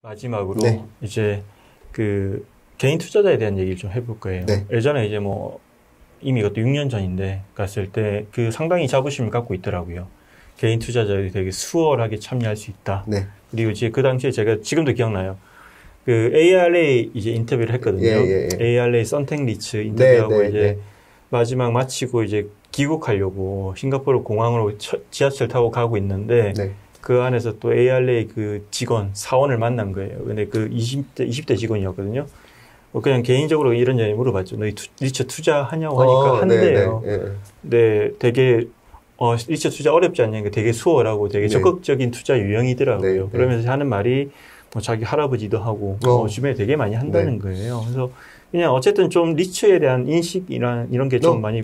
마지막으로 네. 이제 그 개인 투자자에 대한 얘기를 좀 해볼 거예요. 네. 예전에 이제 뭐 이미 그것도 6년 전인데 갔을 때 그 상당히 자부심을 갖고 있더라고요. 개인 투자자들이 되게 수월하게 참여할 수 있다. 네. 그리고 이제 그 당시에 제가 지금도 기억나요. 그 ARA 이제 인터뷰를 했거든요. ARA 선택 리츠 인터뷰하고 이제 마지막 마치고 이제 귀국하려고 싱가포르 공항으로 지하철 타고 가고 있는데 그 안에서 또 ARA 그 직원, 사원을 만난 거예요. 근데 그 20대 직원이었거든요. 그냥 개인적으로 이런저런 물어봤죠. 너희 리츠 투자하냐고 하니까 한대요. 네, 되게 리츠 투자 어렵지 않냐니까 되게 수월하고 되게 적극적인 투자 유형이더라고요. 그러면서 하는 말이 뭐 자기 할아버지도 하고 주변에 되게 많이 한다는 거예요. 그래서 그냥 어쨌든 좀 리츠에 대한 인식이란 이런 게 좀 많이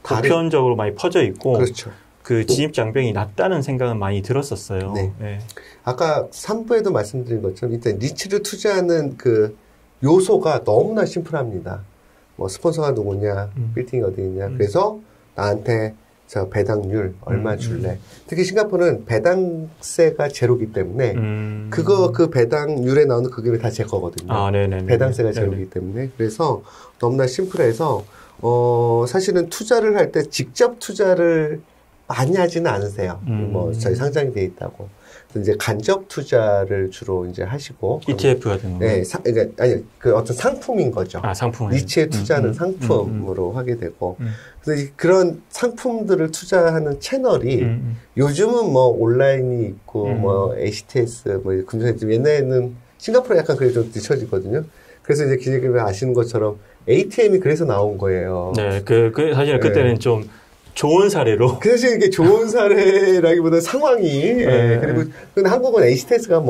보편적으로 많이 퍼져 있고 그렇죠. 그 진입장벽이 낮다는 생각은 많이 들었었어요. 네. 네. 아까 3부에도 말씀드린 것처럼 일단 리츠를 투자하는 그 요소가 너무나 심플합니다. 뭐 스폰서가 누구냐, 빌딩이 어디 있냐. 그래서 나한테 저 배당률 얼마 줄래. 특히 싱가포르는 배당세가 제로기 때문에 그 배당률에 나오는 그 금액이 다 제 거거든요. 배당세가 제로기 때문에. 그래서 너무나 심플해서 사실은 투자를 할 때 직접 투자를 많이 하지는 않으세요. 뭐 저희 상장이 돼 있다고. 이제 간접 투자를 주로 이제 하시고 ETF 같은 거. 네, 그러니까 아니 그 어떤 상품인 거죠. 상품. 리츠에 투자하는 상품으로 하게 되고. 그래서 그런 상품들을 투자하는 채널이 요즘은 뭐 온라인이 있고 뭐 HTS 뭐 금전에 옛날에는 싱가포르 약간 그게 좀 뒤처지거든요. 그래서 이제 기자님이 아시는 것처럼 ATM이 그래서 나온 거예요. 네, 사실은 그때는 좀 좋은 사례로. 사실 이게 좋은 사례라기보다 상황이, 그리고, 근데 한국은 HTS가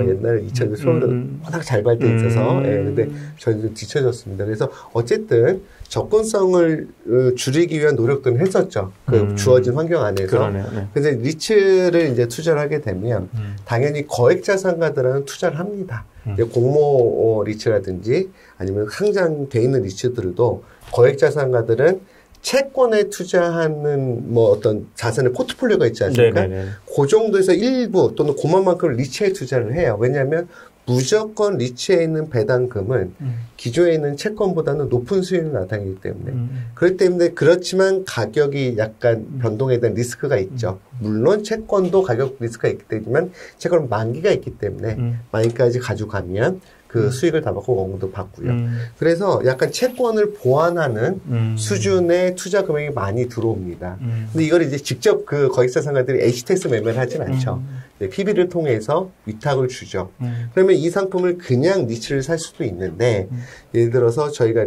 옛날에 2000년 초반에 워낙 잘 발전해 있어서, 근데 저희는 좀 뒤쳐졌습니다. 그래서 어쨌든 접근성을 줄이기 위한 노력들은 했었죠. 그 주어진 환경 안에서. 그러네요. 네. 근데 리츠를 이제 투자를 하게 되면, 당연히 거액 자산가들은 투자를 합니다. 공모 리츠라든지 아니면 상장돼 있는 리츠들도 거액 자산가들은 채권에 투자하는 어떤 자산의 포트폴리오가 있지 않습니까? 그 정도에서 일부 또는 그만큼을 리츠에 투자를 해요. 왜냐하면 무조건 리츠에 있는 배당금은 기존에 있는 채권보다는 높은 수익을 나타내기 때문에. 그렇기 때문에 그렇지만 가격이 약간 변동에 대한 리스크가 있죠. 물론 채권도 가격 리스크가 있기 때문에 채권은 만기가 있기 때문에 만기까지 가져가면 그 수익을 다 받고 원금도 받고요. 그래서 약간 채권을 보완하는 수준의 투자 금액이 많이 들어옵니다. 근데 이걸 이제 직접 그 거액자산가들이 HTS 매매를 하진 않죠. PB를 통해서 위탁을 주죠. 그러면 이 상품을 그냥 리츠를 살 수도 있는데 예를 들어서 저희가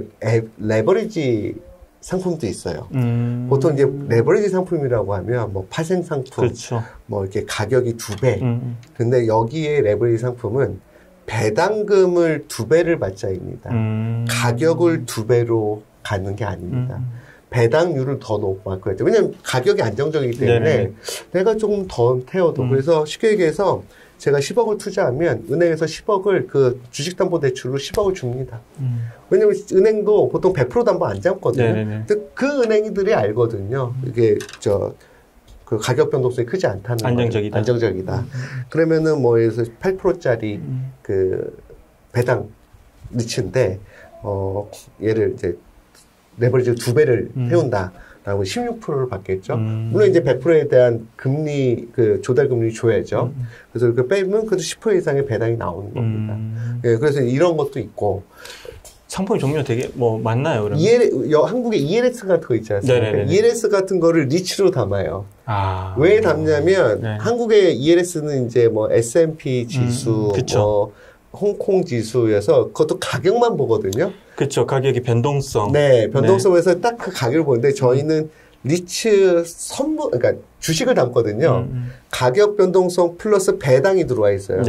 레버리지 상품도 있어요. 보통 이제 레버리지 상품이라고 하면 뭐 파생 상품, 그렇죠. 뭐 이렇게 가격이 2배. 근데 여기에 레버리지 상품은 배당금을 2배를 받자입니다. 가격을 2배로 가는 게 아닙니다. 배당률을 더 높고 할 거예요. 왜냐면 가격이 안정적이기 때문에 내가 조금 더 태워도. 그래서 쉽게 얘기해서 제가 10억을 투자하면 은행에서 10억을 그 주식담보대출로 10억을 줍니다. 왜냐면 은행도 보통 100% 담보 안 잡거든요. 근데 그 은행들이 알거든요. 이게 그 가격 변동성이 크지 않다는 안정적이다. 안정적이다. 그러면은 뭐 예를 들어서 8%짜리 그 배당 리츠인데 얘를 이제 레버리지 2배를 태운다라고 16%를 받겠죠. 물론 이제 100%에 대한 금리 그 조달 금리 줘야죠. 그래서 그 빼면 그래도 10% 이상의 배당이 나오는 겁니다. 예, 그래서 이런 것도 있고. 상품 종류 되게 많나요, 그러면? 한국에 ELS 같은 거 있지 않습니까? ELS 같은 거를 리츠로 담아요. 왜 담냐면, 한국의 ELS는 이제 S&P 지수, 홍콩 지수여서 그것도 가격만 보거든요. 그렇죠. 가격이 변동성. 네, 변동성에서 딱 그 가격을 보는데 저희는 리츠 그러니까 주식을 담거든요. 가격 변동성 플러스 배당이 들어와 있어요.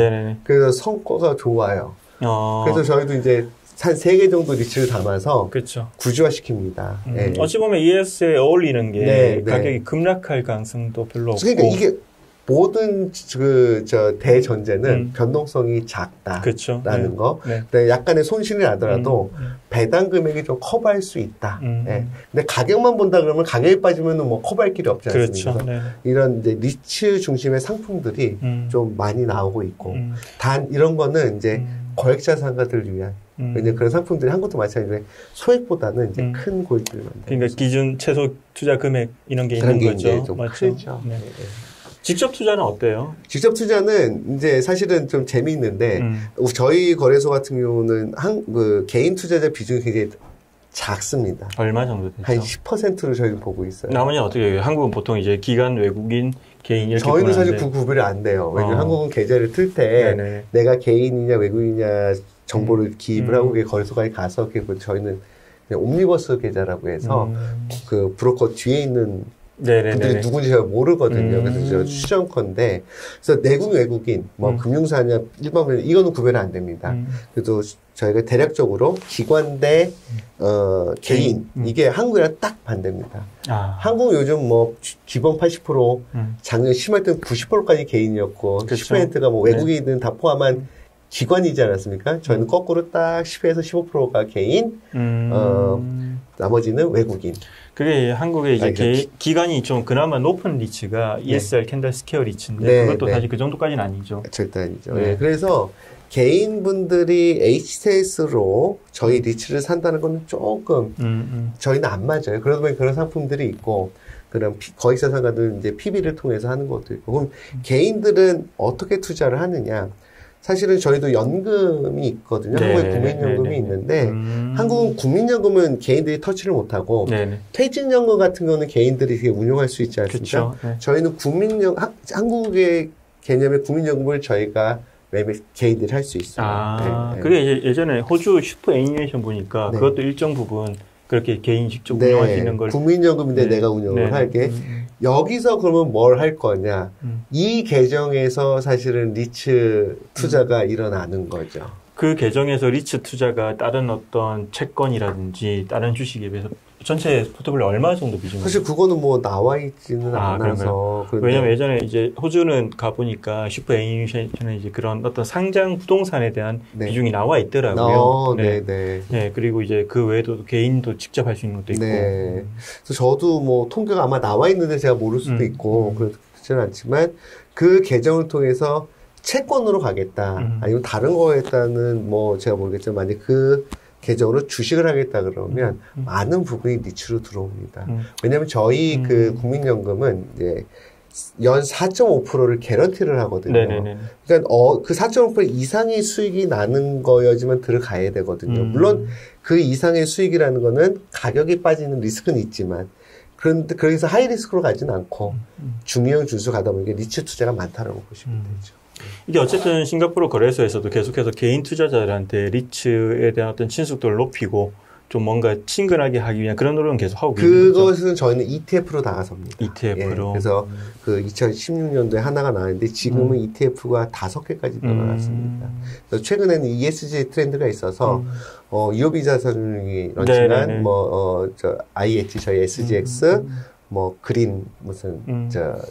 그래서 성과가 좋아요. 그래서 저희도 이제 한 3개 정도 리츠를 담아서 구조화시킵니다. 어찌 보면 ES에 어울리는 게 가격이 급락할 가능성도 별로 없고. 그러니까 이게 모든 대전제는 변동성이 작다라는 그렇죠. 거. 네. 약간의 손실이 나더라도 배당 금액이 좀 커버할 수 있다. 네. 근데 가격만 본다 그러면 가격이 빠지면은 뭐 커버할 길이 없지 않습니까? 그렇죠. 네. 이런 이제 리츠 중심의 상품들이 좀 많이 나오고 있고 단 이런 거는 이제 거액자산가들을 위한 왜냐면 그런 상품들이 한국도 마찬가지로 소액보다는 이제 큰 고익들을 만든다. 그러니까 기준 최소 투자 금액 이런 게 있는 거죠. 좀 크죠. 네. 직접 투자는 어때요? 직접 투자는 이제 사실은 좀 재미있는데 저희 거래소 같은 경우는 개인 투자자 비중이 굉장히 작습니다. 얼마 정도 되죠? 한 10%로 저희는 보고 있어요. 나머지는 어떻게 해요? 한국은 보통 이제 기관, 외국인, 개인 이렇게 저희는 사실 그 구별이 안 돼요. 왜냐면 한국은 계좌를 틀 때 내가 개인이냐 외국인이냐 정보를 기입을 하고 거래소까지 가서 저희는 그냥 옴니버스 계좌라고 해서 그 브로커 뒤에 있는 분들이 누군지 잘 모르거든요. 그래서 저 추정컨대 그래서 내국 외국인 뭐 금융사냐 일반인 이거는 구별이 안 됩니다. 그래도 저희가 대략적으로 기관 대 개인 이게 한국이랑 딱 반대입니다. 한국은 요즘 뭐 기본 80% 작년 심할 때는 90%까지 개인이었고 그렇죠. 10%가 뭐 외국인은 다 포함한 기관이지 않았습니까? 저희는 거꾸로 딱 10에서 15%가 개인, 나머지는 외국인. 그게 한국의 이제 기간이 좀 그나마 높은 리츠가 ESR 캔들 스퀘어 리츠인데 그것도 사실 그 정도까지는 아니죠. 절대 아니죠. 그래서 개인분들이 HTS로 저희 리츠를 산다는 건 조금 저희는 안 맞아요. 그러다 보니 그런 상품들이 있고 그런 거액자산가들은 이제 PB를 통해서 하는 것도 있고 그럼 개인들은 어떻게 투자를 하느냐? 사실은 저희도 연금이 있거든요. 한국에 국민연금이 있는데 한국은 국민연금은 개인들이 터치를 못하고 퇴직연금 같은 거는 개인들이 운용할 수 있지 않습니까? 저희는 한국의 개념의 국민연금을 저희가 개인들이 할 수 있어요. 그게 예전에 호주 슈퍼 애니메이션 보니까 그것도 일정 부분 그렇게 개인 직접 운영할 수 있는 걸 국민연금인데 내가 운영을 할게. 여기서 그러면 뭘 할 거냐. 이 계정에서 사실은 리츠 투자가 일어나는 거죠. 그 계정에서 리츠 투자가 다른 어떤 채권이라든지 다른 주식에 비해서 전체 포트폴리오 얼마 정도 비중? 사실 그거는 뭐 나와 있지는 않아서. 왜냐면 예전에 이제 호주는 가보니까 슈퍼 애니메이션은 이제 그런 어떤 상장 부동산에 대한 비중이 나와 있더라고요. 네. 그리고 이제 그 외에도 개인도 직접 할 수 있는 것도 있고. 그래서 저도 뭐 통계가 아마 나와 있는데 제가 모를 수도 있고 그렇지는 않지만 그 계정을 통해서 채권으로 가겠다. 아니면 다른 거에다는 뭐 제가 모르겠지만 만약 그 계정으로 주식을 하겠다 그러면 많은 부분이 리츠로 들어옵니다. 왜냐하면 저희 그 국민연금은 이제 연 4.5%를 개런티를 하거든요. 그러니까 그 4.5% 이상의 수익이 나는 거여지만 들어가야 되거든요. 물론 그 이상의 수익이라는 거는 가격이 빠지는 리스크는 있지만 그런데 거기서 하이 리스크로 가지는 않고 중형 준수 가다 보니까 리츠 투자가 많다라고 보시면 되죠. 이게 어쨌든 싱가포르 거래소에서도 계속해서 개인 투자자들한테 리츠에 대한 어떤 친숙도를 높이고 좀 뭔가 친근하게 하기 위한 그런 노력은 계속 하고 있는 거죠. 그것은 저희는 ETF로 나가서입니다. ETF로. 그래서 그 2016년도에 하나가 나왔는데 지금은 ETF가 5개까지 나왔습니다. 그래서 최근에는 ESG 트렌드가 있어서 EOB 자산운용이 런칭한 IH 저희 SGX 그린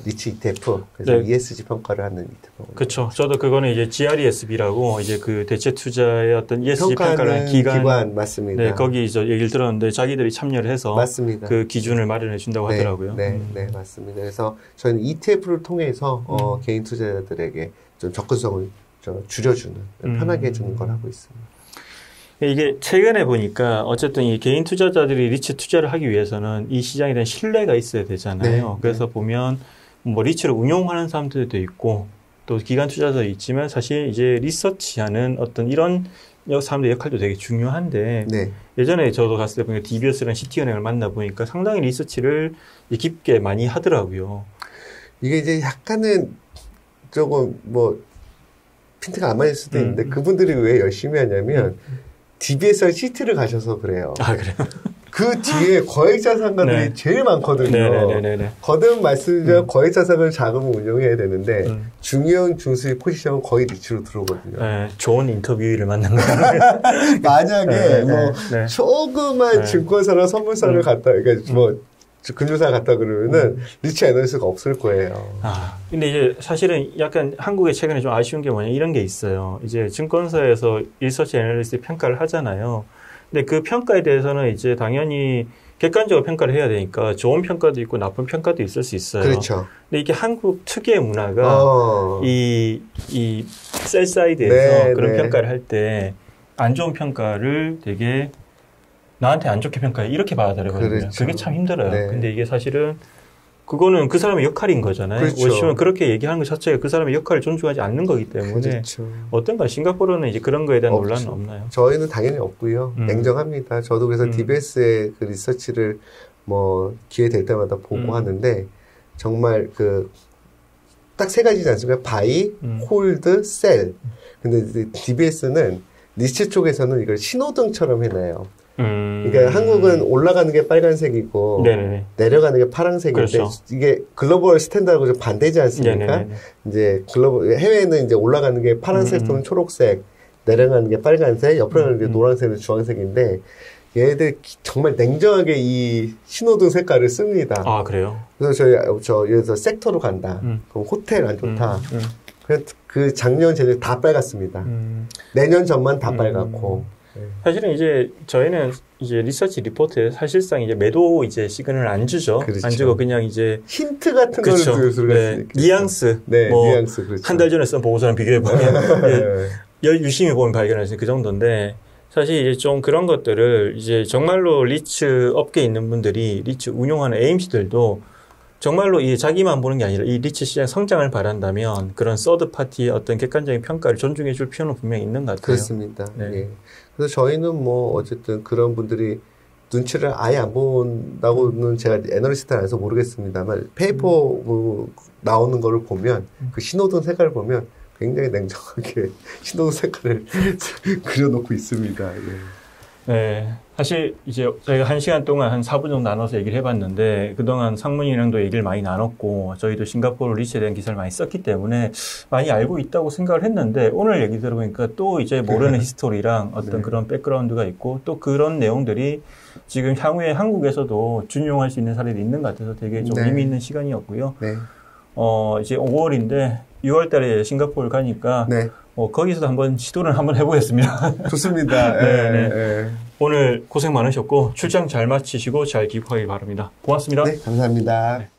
리츠 ETF 그래서 ESG 평가를 하는 ETF. 그렇죠. 저도 그거는 이제 GRESB라고 이제 그 대체 투자의 어떤 ESG 평가를 하는 기관 맞습니다. 네, 거기 이제 얘기를 들었는데 자기들이 참여를 해서 맞습니다. 그 기준을 마련해 준다고 하더라고요. 네, 맞습니다. 그래서 저희는 ETF를 통해서 개인 투자자들에게 좀 접근성을 좀 줄여주는 편하게 해주는 걸 하고 있습니다. 이게 최근에 보니까 어쨌든 이 개인 투자자들이 리츠 투자를 하기 위해서는 이 시장에 대한 신뢰가 있어야 되잖아요. 그래서 보면 뭐 리츠를 운용하는 사람들도 있고 또 기관 투자자도 있지만 사실 이제 리서치하는 어떤 이런 사람들의 역할도 되게 중요한데 예전에 저도 갔을 때 보니까 DBS랑 시티은행을 만나보니까 상당히 리서치를 깊게 많이 하더라고요. 이게 이제 약간은 조금 핀트가 안 맞을 수도 있는데 그분들이 왜 열심히 하냐면 DBS랑 시티를 가셔서 그래요. 그래요? 그 뒤에 거액자산가들이 제일 많거든요. 거듭 말씀드리면 거액자산가 자금을 운용해야 되는데 중형 중수의 포지션은 거의 리츠로 들어오거든요. 좋은 인터뷰를 만난 거예요. 만약에 조그만 증권사나 선물사를 갔다 그러니까 금융사 갔다 그러면은 리치 애널리스트가 없을 거예요. 근데 이제 사실은 약간 한국에 최근에 좀 아쉬운 게 뭐냐 이런 게 있어요. 이제 증권사에서 리서치 애널리스트 평가를 하잖아요. 근데 그 평가에 대해서는 이제 당연히 객관적으로 평가를 해야 되니까 좋은 평가도 있고 나쁜 평가도 있을 수 있어요. 그렇죠. 근데 이게 한국 특유의 문화가 이 셀사이드에서 그런 평가를 할 때 안 좋은 평가를 되게 나한테 안 좋게 평가해 이렇게 받아들여거든요. 그렇죠. 그게 참 힘들어요. 근데 이게 사실은 그거는 그 사람의 역할인 거잖아요. 그렇죠. 그렇게 얘기하는 것 자체가 그 사람의 역할을 존중하지 않는 거기 때문에 그렇죠. 어떤가 싱가포르는 이제 그런 거에 대한 논란은 없나요? 저희는 당연히 없고요. 냉정합니다. 저도 그래서 DBS의 그 리서치를 뭐 기회 될 때마다 보고 하는데 정말 그 딱 세 가지지 않습니까? 바이, 홀드, 셀. 근데 DBS는 리치 쪽에서는 이걸 신호등처럼 해놔요. 그러니까 한국은 올라가는 게 빨간색이고 내려가는 게 파란색인데 그렇죠. 이게 글로벌 스탠다드하고 좀 반대지 않습니까? 이제 해외에는 이제 올라가는 게 파란색 또는 초록색, 내려가는 게 빨간색, 옆으로 가는 게 노란색, 주황색인데 얘네들 정말 냉정하게 이 신호등 색깔을 씁니다. 아 그래요? 그래서 예를 들어서 섹터로 간다. 그럼 호텔 안 좋다. 그 작년 재들 다 빨갛습니다. 내년 전만 다 빨갛고. 사실은 이제 저희는 이제 리서치 리포트에 사실상 이제 매도 이제 시그널을 안 주죠. 그렇죠. 안 주고 그냥 이제 힌트 같은 그렇죠. 거를 줄 수가 있으니까. 뉘앙스. 뭐 뉘앙스. 그렇죠. 한 달 전에 쓴 보고서랑 비교해 보면 유심히 보면 발견할 수 있는 그 정도인데 사실 이제 좀 그런 것들을 이제 정말로 리츠 업계에 있는 분들이 리츠 운용하는 AMC들도 정말로 이 자기만 보는 게 아니라 이 리츠 시장 성장을 바란다면 그런 서드 파티의 어떤 객관적인 평가를 존중해 줄 필요는 분명히 있는 것 같아요. 그렇습니다. 예. 그래서 저희는 뭐 어쨌든 그런 분들이 눈치를 아예 안 본다고는 제가 애널리스트 안에서 모르겠습니다만 페이퍼 나오는 거를 보면 그 신호등 색깔을 보면 굉장히 냉정하게 신호등 색깔을 그려놓고 있습니다. 예. 네. 사실 이제 저희가 1시간 동안 한 4분 정도 나눠서 얘기를 해봤는데 그동안 상문이랑도 얘기를 많이 나눴고 저희도 싱가포르 리츠에 대한 기사를 많이 썼기 때문에 많이 알고 있다고 생각을 했는데 오늘 얘기 들어보니까 또 이제 모르는 히스토리랑 어떤 그런 백그라운드가 있고 또 그런 내용들이 지금 향후에 한국에서도 준용할 수 있는 사례도 있는 것 같아서 되게 좀 의미 있는 시간이었고요. 이제 5월인데 6월 달에 싱가포르 가니까 거기서도 한번 시도를 한번 해보겠습니다. 좋습니다. 오늘 고생 많으셨고 출장 잘 마치시고 잘 귀국하길 바랍니다. 고맙습니다. 네, 감사합니다.